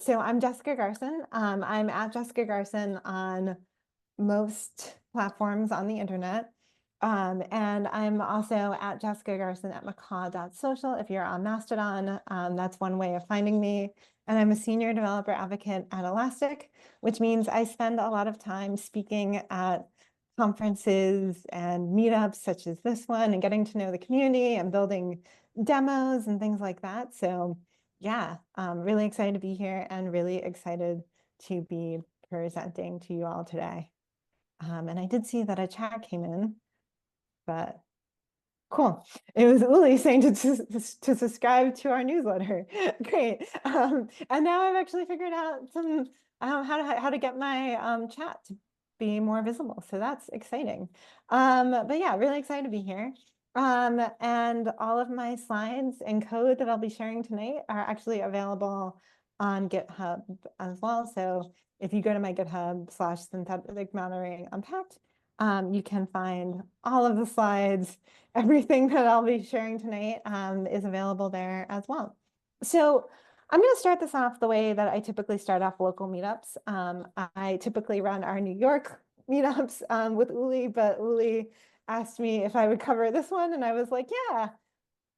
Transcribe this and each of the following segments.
So I'm Jessica Garson. I'm at Jessica Garson on most platforms on the internet. And I'm also at Jessica Garson at macaw.social. If you're on Mastodon, that's one way of finding me. And I'm a senior developer advocate at Elastic, which means I spend a lot of time speaking at conferences and meetups such as this one and getting to know the community and building demos and things like that. So yeah, really excited to be here and really excited to be presenting to you all today. And I did see that a chat came in, but cool. It was Uli saying to subscribe to our newsletter. Great. And now I've actually figured out some how to get my chat to be more visible. So that's exciting. But yeah, really excited to be here. And all of my slides and code that I'll be sharing tonight are actually available on GitHub as well. So if you go to my GitHub/synthetic monitoring unpacked, you can find all of the slides. Everything that I'll be sharing tonight is available there as well. So I'm going to start this off the way that I typically start off local meetups. I typically run our New York meetups with Uli, but Uli asked me if I would cover this one, and I was like, yeah,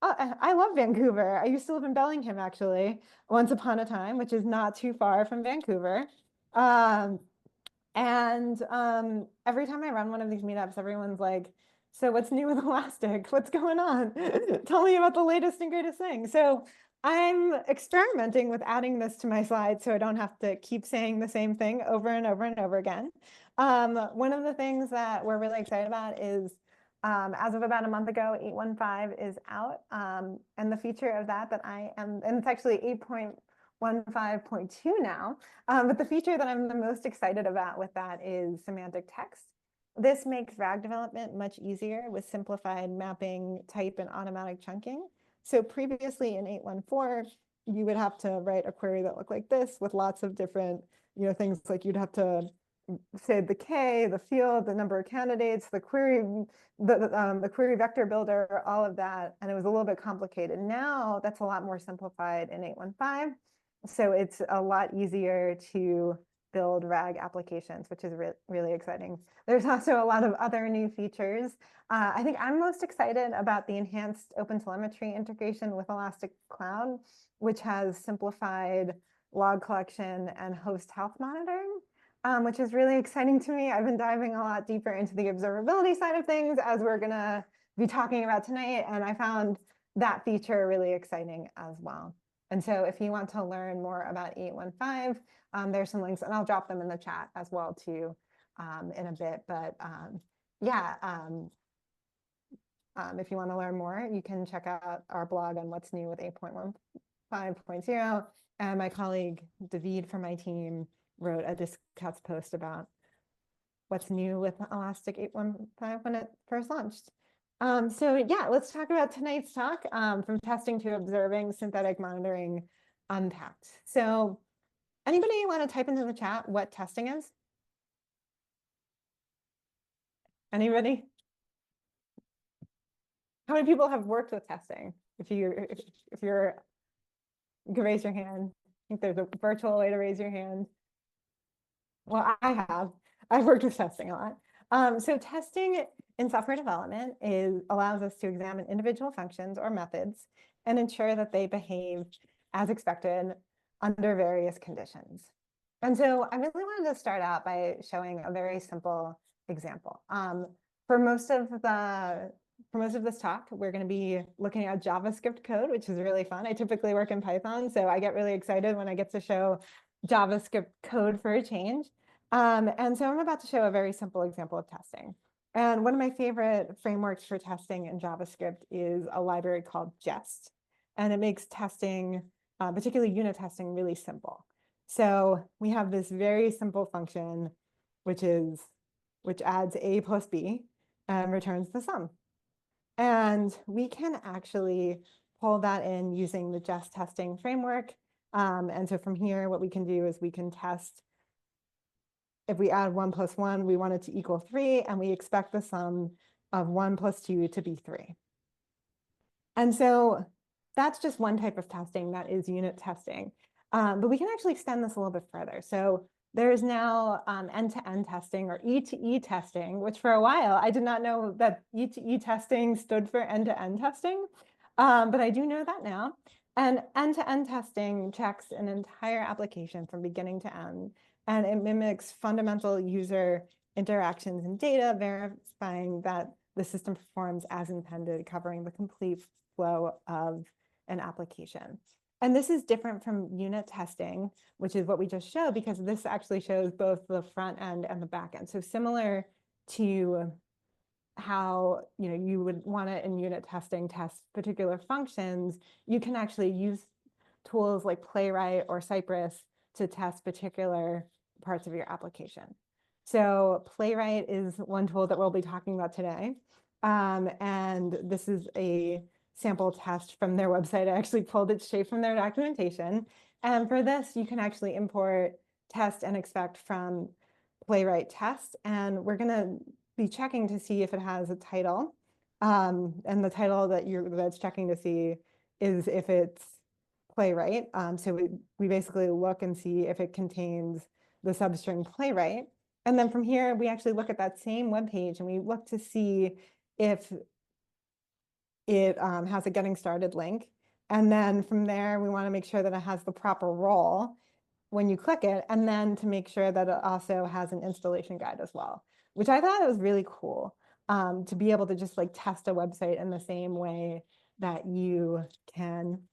I love Vancouver. I used to live in Bellingham, actually, once upon a time, which is not too far from Vancouver. And every time I run one of these meetups, everyone's like, so what's new with Elastic? What's going on? Tell me about the latest and greatest thing. So I'm experimenting with adding this to my slides so I don't have to keep saying the same thing over and over and over again. One of the things that we're really excited about is as of about a month ago, 8.15 is out. And the feature of that I am, and it's actually 8.15.2 now. But the feature that I'm the most excited about with that is semantic text. This makes RAG development much easier with simplified mapping, type, and automatic chunking. So previously in 8.14, you would have to write a query that looked like this with lots of different, things like you'd have to say the K, the field, the number of candidates, the query, the query vector builder, all of that. And it was a little bit complicated. Now that's a lot more simplified in 8.15. So it's a lot easier to build RAG applications, which is really exciting. There's also a lot of other new features. I think I'm most excited about the enhanced OpenTelemetry integration with Elastic Cloud, which has simplified log collection and host health monitoring, which is really exciting to me. I've been diving a lot deeper into the observability side of things, as we're going to be talking about tonight, and I found that feature really exciting as well. And so if you want to learn more about 8.15, there's some links, and I'll drop them in the chat as well too in a bit. But yeah, if you want to learn more, you can check out our blog on what's new with 8.15.0. And my colleague David from my team wrote a Discuss post about what's new with Elastic 8.15 when it first launched. So yeah, let's talk about tonight's talk, from testing to observing synthetic monitoring unpacked. So anybody want to type into the chat what testing is? Anybody? How many people have worked with testing? If you're, you can raise your hand. I think there's a virtual way to raise your hand. Well, I have. I've worked with testing a lot. So testing in software development allows us to examine individual functions or methods and ensure that they behave as expected under various conditions. And so I really wanted to start out by showing a very simple example. For most of this talk, we're going to be looking at JavaScript code, which is really fun. I typically work in Python, so I get really excited when I get to show JavaScript code for a change. And so I'm about to show a very simple example of testing. And one of my favorite frameworks for testing in JavaScript is a library called Jest. And it makes testing, particularly unit testing, really simple. So we have this very simple function, which adds A plus B and returns the sum. And we can actually pull that in using the Jest testing framework. And so from here, what we can do is we can test if we add 1 plus 1, we want it to equal 3, and we expect the sum of 1 plus 2 to be 3. And so that's just one type of testing, that is unit testing. But we can actually extend this a little bit further. So there is now end-to-end testing or E2E testing, which for a while I did not know that E2E testing stood for end-to-end testing, but I do know that now. And end-to-end testing checks an entire application from beginning to end, and it mimics fundamental user interactions and data, verifying that the system performs as intended, covering the complete flow of an application. And this is different from unit testing, which is what we just showed, because this actually shows both the front end and the back end. So similar to how you would want to in unit testing test particular functions, you can actually use tools like Playwright or Cypress to test particular parts of your application. So Playwright is one tool that we'll be talking about today. And this is a sample test from their website. I actually pulled it straight from their documentation. And for this, you can actually import test and expect from Playwright test. And we're going to be checking to see if it has a title. And the title that's checking to see is if it's Playwright. So we basically look and see if it contains the substring Playwright. And then from here, we actually look at that same web page and we look to see if it has a getting started link. And then from there, we want to make sure that it has the proper role when you click it, and then to make sure that it also has an installation guide as well, which I thought was really cool, to be able to just like test a website in the same way that you can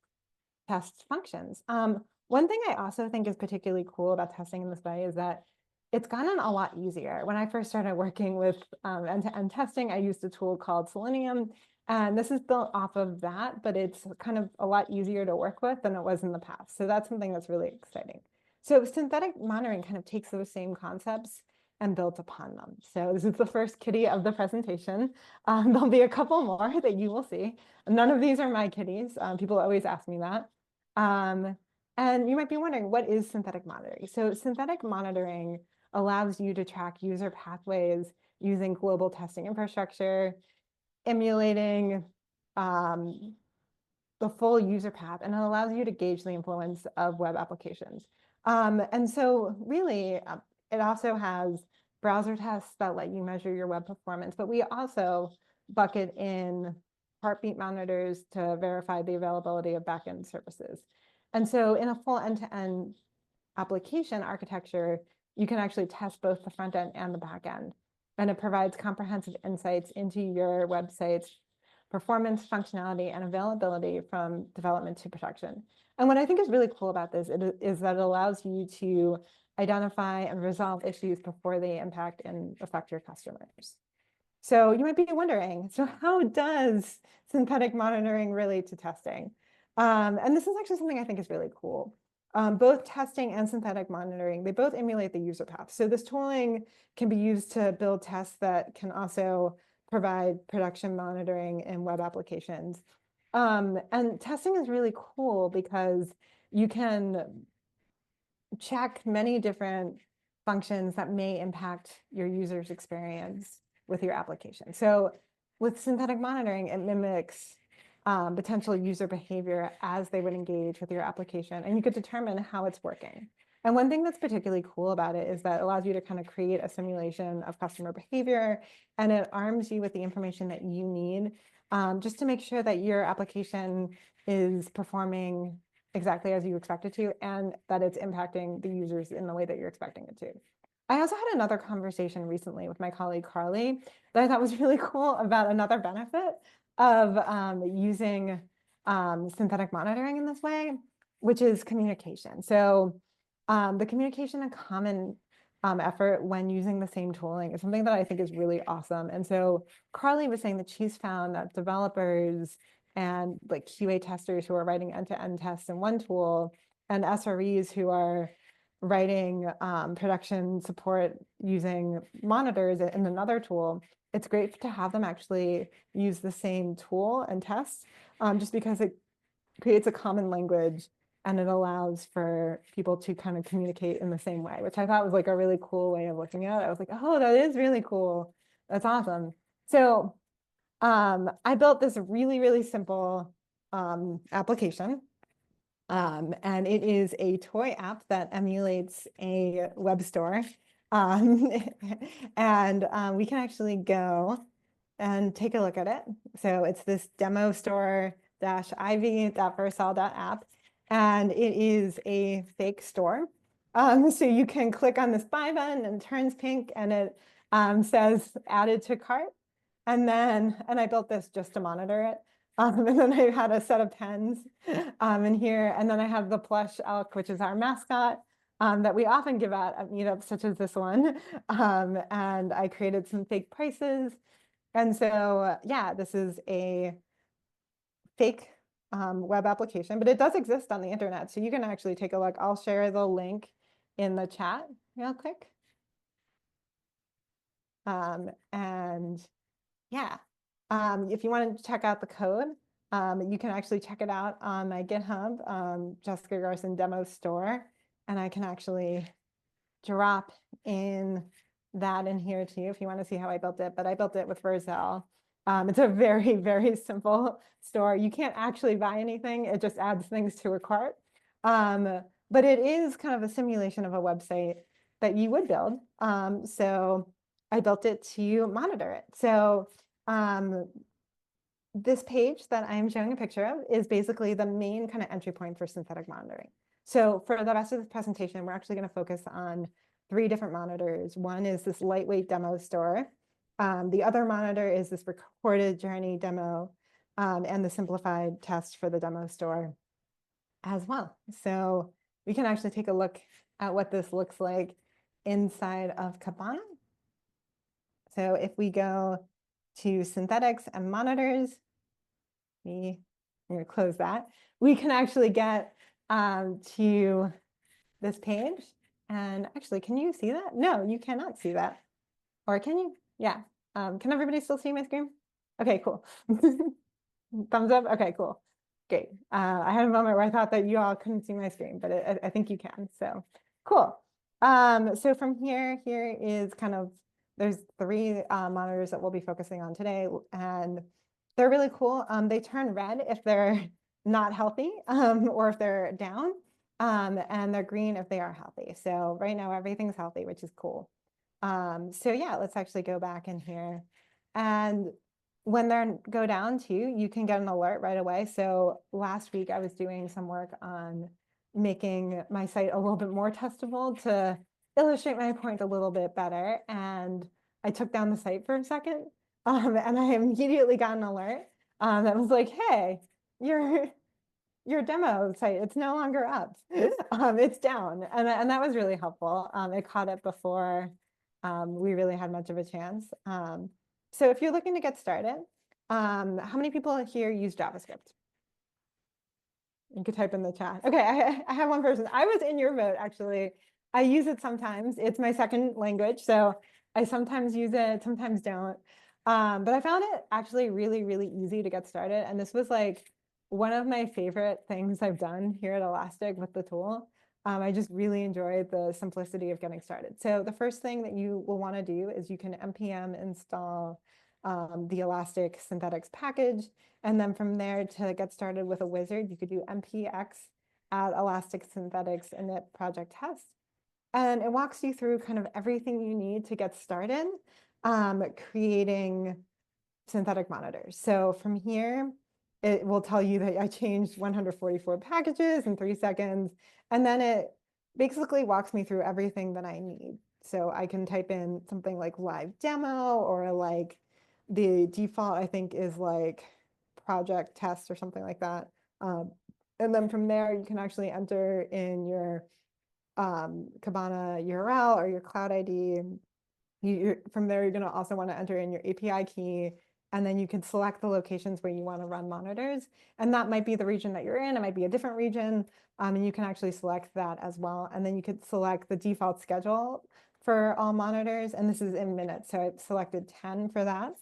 test functions. One thing I also think is particularly cool about testing in this way is that it's gotten a lot easier. When I first started working with end-to-end testing, I used a tool called Selenium, and this is built off of that, but it's kind of a lot easier to work with than it was in the past. So that's something that's really exciting. So synthetic monitoring kind of takes those same concepts and builds upon them. So this is the first kitty of the presentation. There'll be a couple more that you will see. None of these are my kitties. People always ask me that. And you might be wondering, what is synthetic monitoring? So synthetic monitoring allows you to track user pathways using global testing infrastructure, emulating the full user path, and it allows you to gauge the influence of web applications. And so really, it also has browser tests that let you measure your web performance, but we also bucket in heartbeat monitors to verify the availability of backend services. And so in a full end-to-end application architecture, you can actually test both the front end and the back end. And it provides comprehensive insights into your website's performance, functionality, and availability from development to production. And what I think is really cool about this is that it allows you to identify and resolve issues before they impact and affect your customers. So you might be wondering, so how does synthetic monitoring relate to testing? And this is actually something I think is really cool. Both testing and synthetic monitoring, they both emulate the user path. So this tooling can be used to build tests that can also provide production monitoring in web applications. And testing is really cool because you can check many different functions that may impact your user's experience with your application. So with synthetic monitoring, it mimics potential user behavior as they would engage with your application, and you could determine how it's working. And one thing that's particularly cool about it is that it allows you to kind of create a simulation of customer behavior, and it arms you with the information that you need just to make sure that your application is performing exactly as you expect it to, and that it's impacting the users in the way that you're expecting it to. I also had another conversation recently with my colleague Carly that I thought was really cool about another benefit of using synthetic monitoring in this way, which is communication. So the communication and common effort when using the same tooling is something that I think is really awesome. And so Carly was saying that she's found that developers and like QA testers who are writing end-to-end tests in one tool, and SREs who are writing production support using monitors in another tool, it's great to have them actually use the same tool and test, just because it creates a common language and it allows for people to kind of communicate in the same way, which I thought was like a really cool way of looking at it. I was like, oh, that is really cool. That's awesome. So I built this really, really simple application. And it is a toy app that emulates a web store. Um, and we can actually go and take a look at it. So it's this demo store-iv.versal.app, and it is a fake store. So you can click on this buy button and it turns pink and it says added to cart. And I built this just to monitor it. And then I had a set of pens in here. And then I have the plush elk, which is our mascot that we often give out at meetups such as this one. And I created some fake prices. And so, yeah, this is a fake web application, but it does exist on the internet. So you can actually take a look. I'll share the link in the chat real quick. And yeah, if you want to check out the code, you can actually check it out on my GitHub, Jessica Garson Demo Store, and I can actually drop in that in here too if you want to see how I built it. But I built it with Vercel. It's a very, very simple store. You can't actually buy anything. It just adds things to a cart. But it is kind of a simulation of a website that you would build. So I built it to monitor it. So this page that I'm showing a picture of is basically the main kind of entry point for synthetic monitoring. So for the rest of this presentation, we're actually going to focus on 3 different monitors. One is this lightweight demo store. The other monitor is this recorded journey demo and the simplified test for the demo store as well. So we can actually take a look at what this looks like inside of Kibana. So if we go to synthetics and monitors, I'm going to close that. We can actually get to this page. And actually, can you see that? No, you cannot see that. Or can you? Yeah. Can everybody still see my screen? Okay, cool. Thumbs up? Okay, cool. Great. I had a moment where I thought that you all couldn't see my screen, but I think you can. So cool. So from here is kind of, there's 3 monitors that we'll be focusing on today, and they're really cool. They turn red if they're not healthy or if they're down, and they're green if they are healthy. So right now everything's healthy, which is cool. So yeah, let's actually go back in here. And when they go down too, you can get an alert right away. So last week I was doing some work on making my site a little bit more testable to illustrate my point a little bit better. And I took down the site for a second, and I immediately got an alert that was like, hey, your demo site, it's no longer up. It's down. And that was really helpful. It caught it before we really had much of a chance. So if you're looking to get started, how many people here use JavaScript? You could type in the chat. Okay, I have one person. I was in your boat, actually. I use it sometimes. It's my second language, so I sometimes use it, sometimes don't. But I found it actually really, really easy to get started. And this was like one of my favorite things I've done here at Elastic with the tool. I just really enjoyed the simplicity of getting started. So the first thing that you will want to do is you can npm install the Elastic Synthetics package. And then from there, to get started with a wizard, you could do npx add Elastic Synthetics init project test. And it walks you through kind of everything you need to get started creating synthetic monitors. So from here, it will tell you that I changed 144 packages in 3 seconds. And then it basically walks me through everything that I need. So I can type in something like live demo, or like the default, I think, is like project test or something like that. And then from there, you can actually enter in your Kibana URL or your cloud ID. From there, you're going to also want to enter in your API key, and then you can select the locations where you want to run monitors. And that might be the region that you're in. It might be a different region, and you can actually select that as well. And then you could select the default schedule for all monitors, and this is in minutes. So I've selected 10 for that.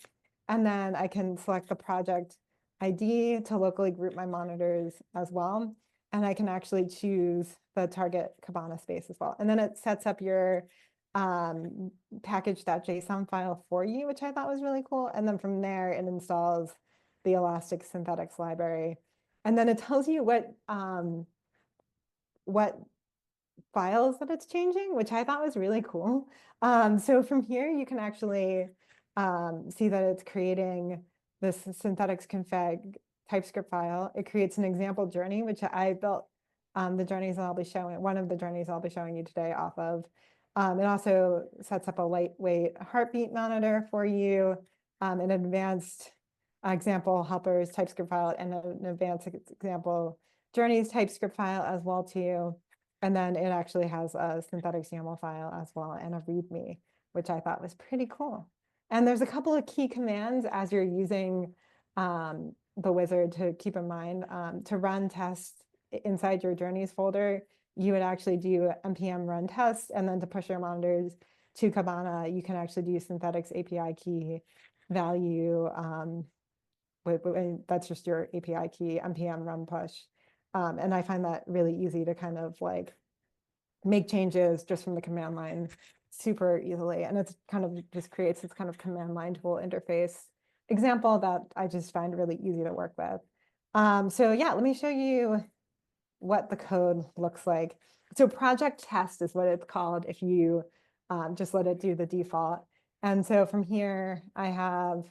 And then I can select the project ID to locally group my monitors as well. And I can actually choose the target Kibana space as well. And then it sets up your package.json file for you, which I thought was really cool. And then from there, it installs the Elastic Synthetics library. And then it tells you what what files that it's changing, which I thought was really cool. So from here, you can actually see that it's creating this synthetics config TypeScript file. It creates an example journey, which I built the journeys I'll be showing, one of the journeys I'll be showing you today off of. It also sets up a lightweight heartbeat monitor for you, an advanced example helpers TypeScript file, and an advanced example journeys TypeScript file as well too. And then it actually has a synthetic YAML file as well and a README, which I thought was pretty cool. And there's a couple of key commands as you're using the wizard to keep in mind. To run tests inside your journeys folder, you would actually do npm run test, and then to push your monitors to Kibana, you can actually do synthetics API key value. That's just your API key, npm run push. And I find that really easy to kind of like make changes just from the command line super easily. And it's kind of just creates this kind of command line tool interface example that I just find really easy to work with. So yeah, let me show you what the code looks like. So project test is what it's called if you just let it do the default. And so from here, I have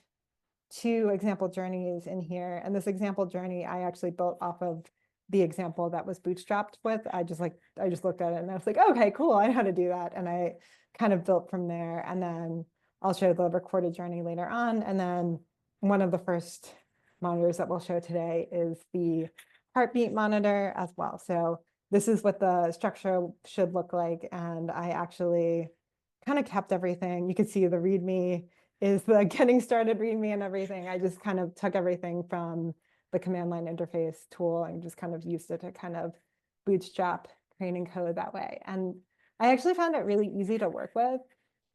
2 example journeys in here. And this example journey, I actually built off of the example that was bootstrapped with. I just looked at it and I was like, okay, cool, I know how to do that. And I kind of built from there. And then I'll show the recorded journey later on. And then one of the first monitors that we'll show today is the heartbeat monitor as well. So this is what the structure should look like. And I actually kind of kept everything. You can see the README is the getting started README and everything. I just kind of took everything from the command line interface tool and just kind of used it to kind of bootstrap creating code that way. And I actually found it really easy to work with.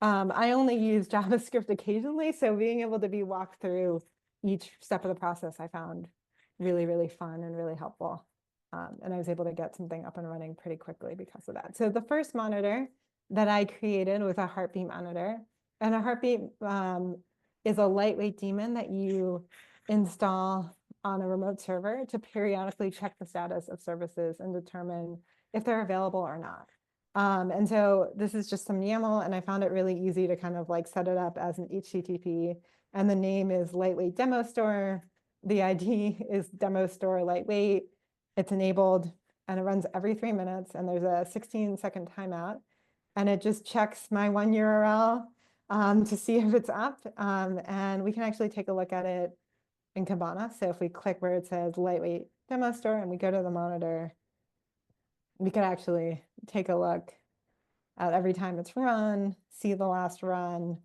I only use JavaScript occasionally, so being able to be walked through each step of the process, I found really, really fun and really helpful. And I was able to get something up and running pretty quickly because of that. So the first monitor that I created was a heartbeat monitor. And a heartbeat is a lightweight daemon that you install on a remote server to periodically check the status of services and determine if they're available or not. And so this is just some YAML, and I found it really easy to kind of like set it up as an HTTP. And the name is lightweight demo store. The ID is demo store lightweight. It's enabled and it runs every 3 minutes, and there's a 16-second timeout. And it just checks my one URL to see if it's up. And we can actually take a look at it in Kibana. So if we click where it says lightweight demo store and we go to the monitor, we can actually take a look at every time it's run, see the last run,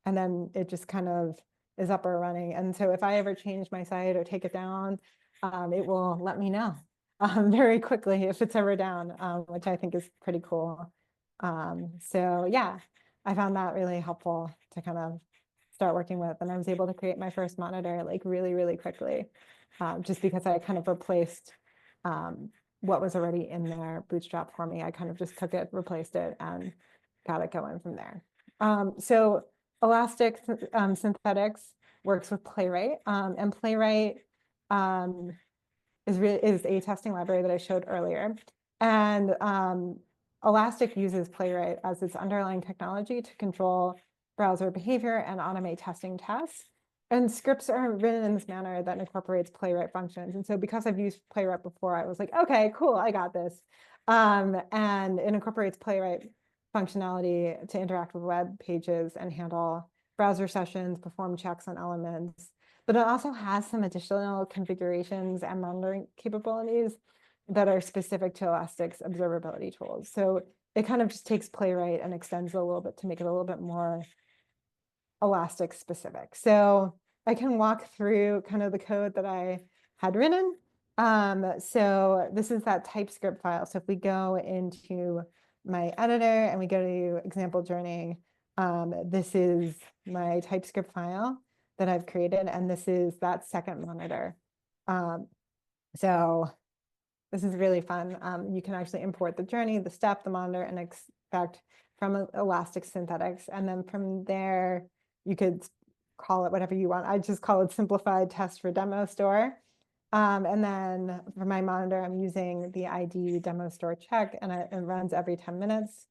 and then it just kind of is up or running. And so if I ever change my site or take it down, it will let me know very quickly if it's ever down, which I think is pretty cool. So yeah, I found that really helpful to kind of start working with. And I was able to create my first monitor like really, really quickly, just because I kind of replaced what was already in there bootstrap for me. I kind of just took it, replaced it, and got it going from there. So Elastic Synthetics works with Playwright, and Playwright is a testing library that I showed earlier. And Elastic uses Playwright as its underlying technology to control browser behavior and automate testing tests. And scripts are written in this manner that incorporates Playwright functions. And so because I've used Playwright before, I was like, okay, cool, I got this. And it incorporates Playwright functionality to interact with web pages and handle browser sessions, perform checks on elements. But it also has some additional configurations and monitoring capabilities that are specific to Elastic's observability tools. So it kind of just takes Playwright and extends it a little bit to make it a little bit more Elastic specific. So I can walk through kind of the code that I had written. So this is that TypeScript file. So if we go into my editor and we go to example journey, this is my TypeScript file that I've created, and this is that second monitor. So this is really fun. You can actually import the journey, the step, the monitor, and expect from Elastic Synthetics. And then from there, you could call it whatever you want. I just call it simplified test for demo store. And then for my monitor, I'm using the ID demo store check, and it runs every 10 minutes.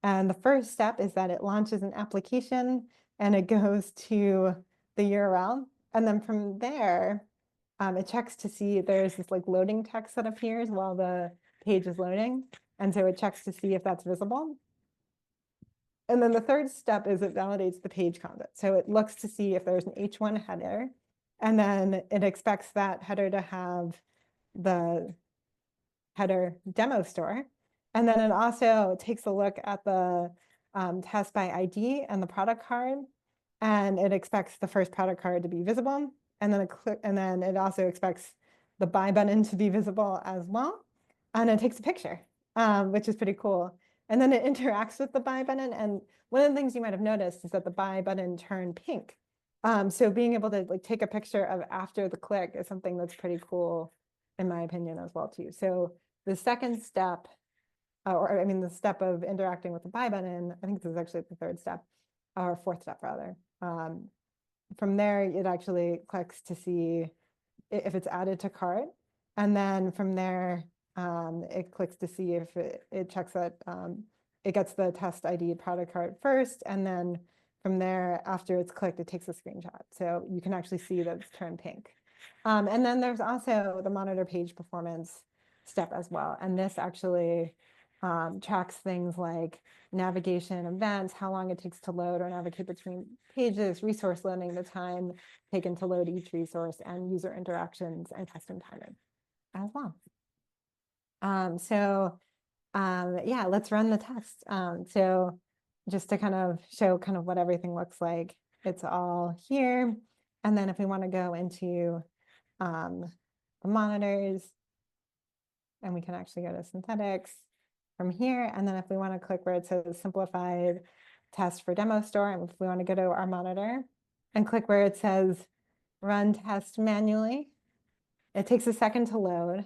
And the first step is that it launches an application and it goes to the URL. And then from there, it checks to see there's this like loading text that appears while the page is loading. And so it checks to see if that's visible. And then the third step is it validates the page content. So it looks to see if there's an H1 header, and then it expects that header to have the header demo store. And then it also takes a look at the test by ID and the product card, and it expects the first product card to be visible. And then it also expects the buy button to be visible as well. And it takes a picture, which is pretty cool. And then it interacts with the buy button. And one of the things you might have noticed is that the buy button turned pink. So being able to like take a picture of after the click is something that's pretty cool, in my opinion, as well too. So the second step, or I mean, the step of interacting with the buy button, I think this is actually the third step, or fourth step rather. From there, it actually clicks to see if it's added to cart. And then from there, it clicks to see if it checks that it gets the test ID product card first. And then from there, after it's clicked, it takes a screenshot. So you can actually see that it's turned pink. And then there's also the monitor page performance step as well. And this actually tracks things like navigation events, how long it takes to load or navigate between pages, resource loading, the time taken to load each resource, and user interactions and custom timing as well. Yeah, let's run the test. So just to kind of show kind of what everything looks like, it's all here. And then if we want to go into the monitors, and we can actually go to synthetics from here. And then if we want to click where it says simplified test for demo store, and if we want to go to our monitor and click where it says run test manually, it takes a second to load,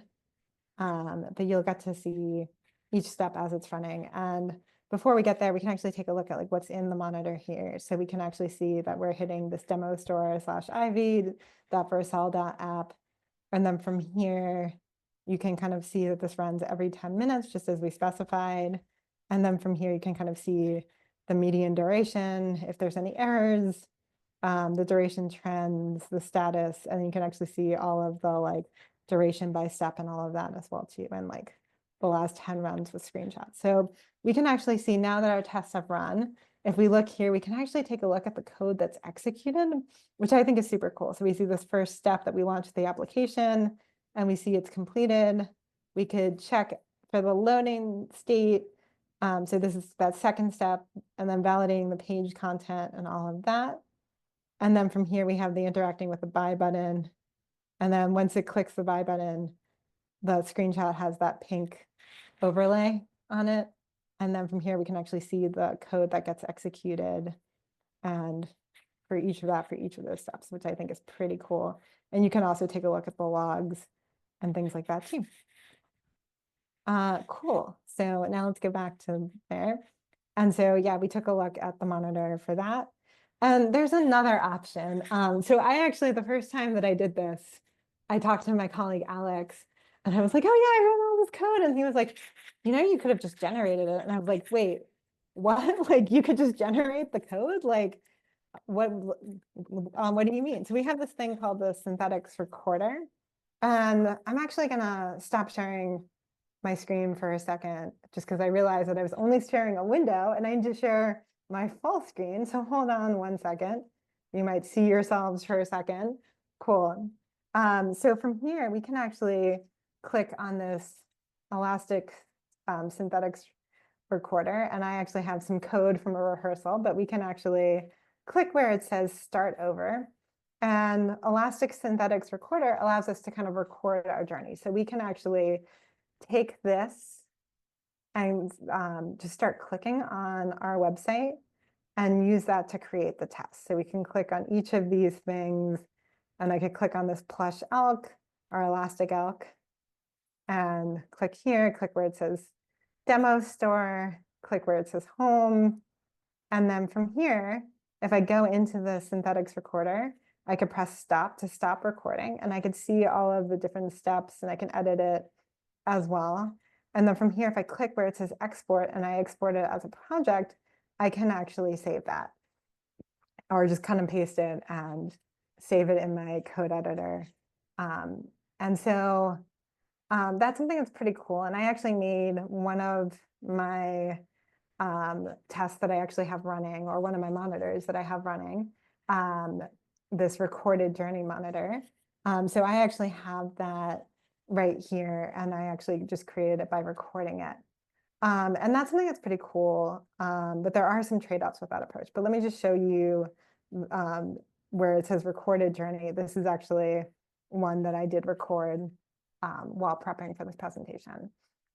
but you'll get to see each step as it's running. And before we get there, we can actually take a look at like what's in the monitor here. So we can actually see that we're hitting this demo store /iv.versal.app. And then from here, you can kind of see that this runs every 10 minutes, just as we specified. And then from here, you can kind of see the median duration, if there's any errors, the duration trends, the status, and you can actually see all of the like duration by step and all of that as well too, and like the last 10 runs with screenshots. So we can actually see now that our tests have run, if we look here, we can actually take a look at the code that's executed, which I think is super cool. So we see this first step that we launched the application, and we see it's completed. We could check for the loading state. So this is that second step, and then validating the page content and all of that. And then from here, we have the interacting with the buy button. And then once it clicks the buy button, the screenshot has that pink overlay on it. And then from here, we can actually see the code that gets executed, and for each of those steps, which I think is pretty cool. And you can also take a look at the logs and things like that too. Cool. So now let's go back to there. And so, yeah, we took a look at the monitor for that. And there's another option. So I actually, the first time that I did this, I talked to my colleague, Alex, and I was like, oh yeah, I wrote all this code. And he was like, you could have just generated it. And I was like, wait, what? Like you could just generate the code? Like what do you mean? So we have this thing called the synthetics recorder. And I'm actually gonna stop sharing my screen for a second, just because I realized that I was only sharing a window and I need to share my full screen. So hold on one second. You might see yourselves for a second. Cool. So from here, we can actually click on this elastic synthetics recorder. And I actually have some code from a rehearsal, but we can actually click where it says start over. And elastic synthetics recorder allows us to kind of record our journey. So we can actually take this and just start clicking on our website and use that to create the test. So we can click on each of these things, and I could click on this plush elk or elastic elk and click here, click where it says demo store, click where it says home. And then from here, if I go into the synthetics recorder, I could press stop to stop recording, and I could see all of the different steps, and I can edit it as well. And then from here, if I click where it says export and I export it as a project, I can actually save that, or just cut and paste it and save it in my code editor. And so that's something that's pretty cool. And I actually made one of my tests that I actually have running, or one of my monitors that I have running, this recorded journey monitor. So I actually have that right here, and I actually just created it by recording it. And that's something that's pretty cool, but there are some trade-offs with that approach. But let me just show you where it says recorded journey. This is actually one that I did record while prepping for this presentation.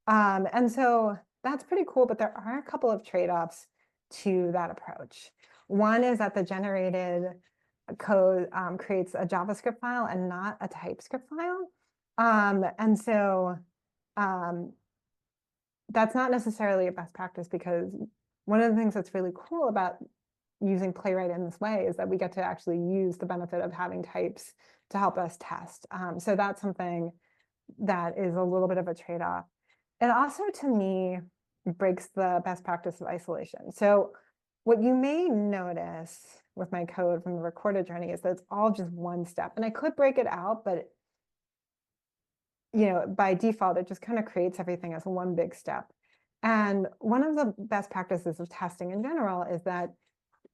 And so that's pretty cool, but there are a couple of trade-offs to that approach. One is that the generated code creates a JavaScript file and not a TypeScript file. And so that's not necessarily a best practice, because one of the things that's really cool about using Playwright in this way is that we get to actually use the benefit of having types to help us test. So that's something that is a little bit of a trade-off. It also, to me, breaks the best practice of isolation. So what you may notice with my code from the recorded journey is that it's all just one step. And I could break it out, but by default, it just kind of creates everything as one big step. And one of the best practices of testing in general is that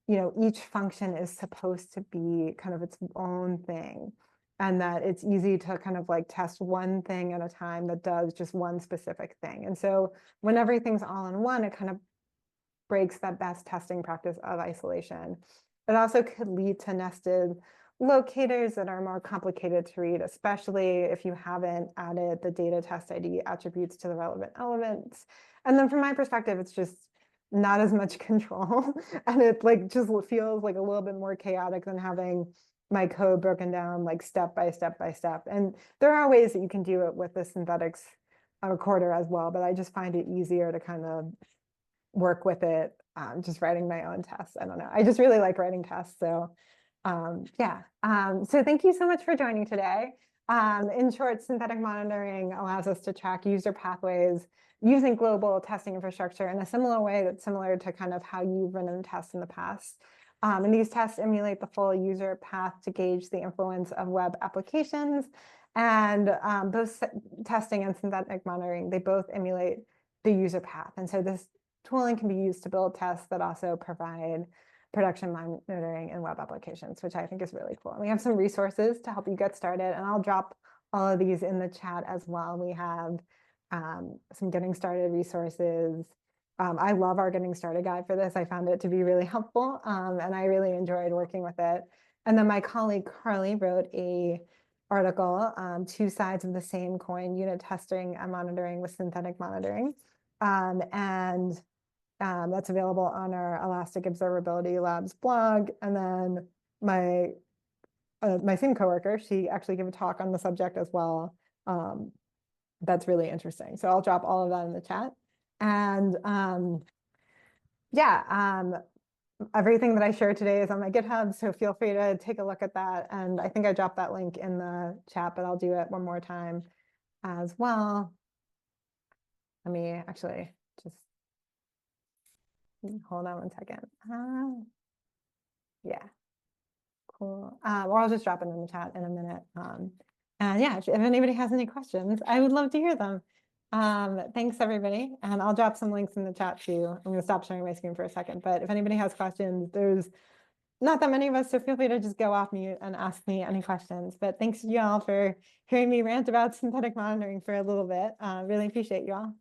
each function is supposed to be kind of its own thing, and that it's easy to kind of like test one thing at a time that does just one specific thing. And so when everything's all in one, it kind of breaks that best testing practice of isolation. It also could lead to nested locators that are more complicated to read, especially if you haven't added the data test ID attributes to the relevant elements. And then from my perspective, it's just not as much control, and it just feels like a little bit more chaotic than having my code broken down like step by step by step. And there are ways that you can do it with the synthetics recorder as well, but I just find it easier to kind of work with it, just writing my own tests. I don't know, I just really like writing tests. So yeah, so thank you so much for joining today. In short, synthetic monitoring allows us to track user pathways using global testing infrastructure in a similar way that's similar to kind of how you've written tests in the past. And these tests emulate the full user path to gauge the influence of web applications. And both testing and synthetic monitoring, they both emulate the user path. And so this tooling can be used to build tests that also provide production monitoring in web applications, which I think is really cool. And we have some resources to help you get started, and I'll drop all of these in the chat as well. We have some getting started resources. I love our getting started guide for this. I found it to be really helpful, and I really enjoyed working with it. And then my colleague Carly wrote a article, Two Sides of the Same Coin, Unit Testing and Monitoring with Synthetic Monitoring. And that's available on our Elastic Observability Labs blog. And then my same coworker, she actually gave a talk on the subject as well. That's really interesting. So I'll drop all of that in the chat. And yeah, everything that I shared today is on my GitHub, so feel free to take a look at that. And I think I dropped that link in the chat, but I'll do it one more time as well. Let me actually just hold on one second. Yeah, cool. Or I'll just drop it in the chat in a minute. And yeah, if anybody has any questions, I would love to hear them. Thanks, everybody. And I'll drop some links in the chat too. I'm going to stop sharing my screen for a second. But if anybody has questions, there's not that many of us, so feel free to just go off mute and ask me any questions. But thanks to you all for hearing me rant about synthetic monitoring for a little bit. Really appreciate you all.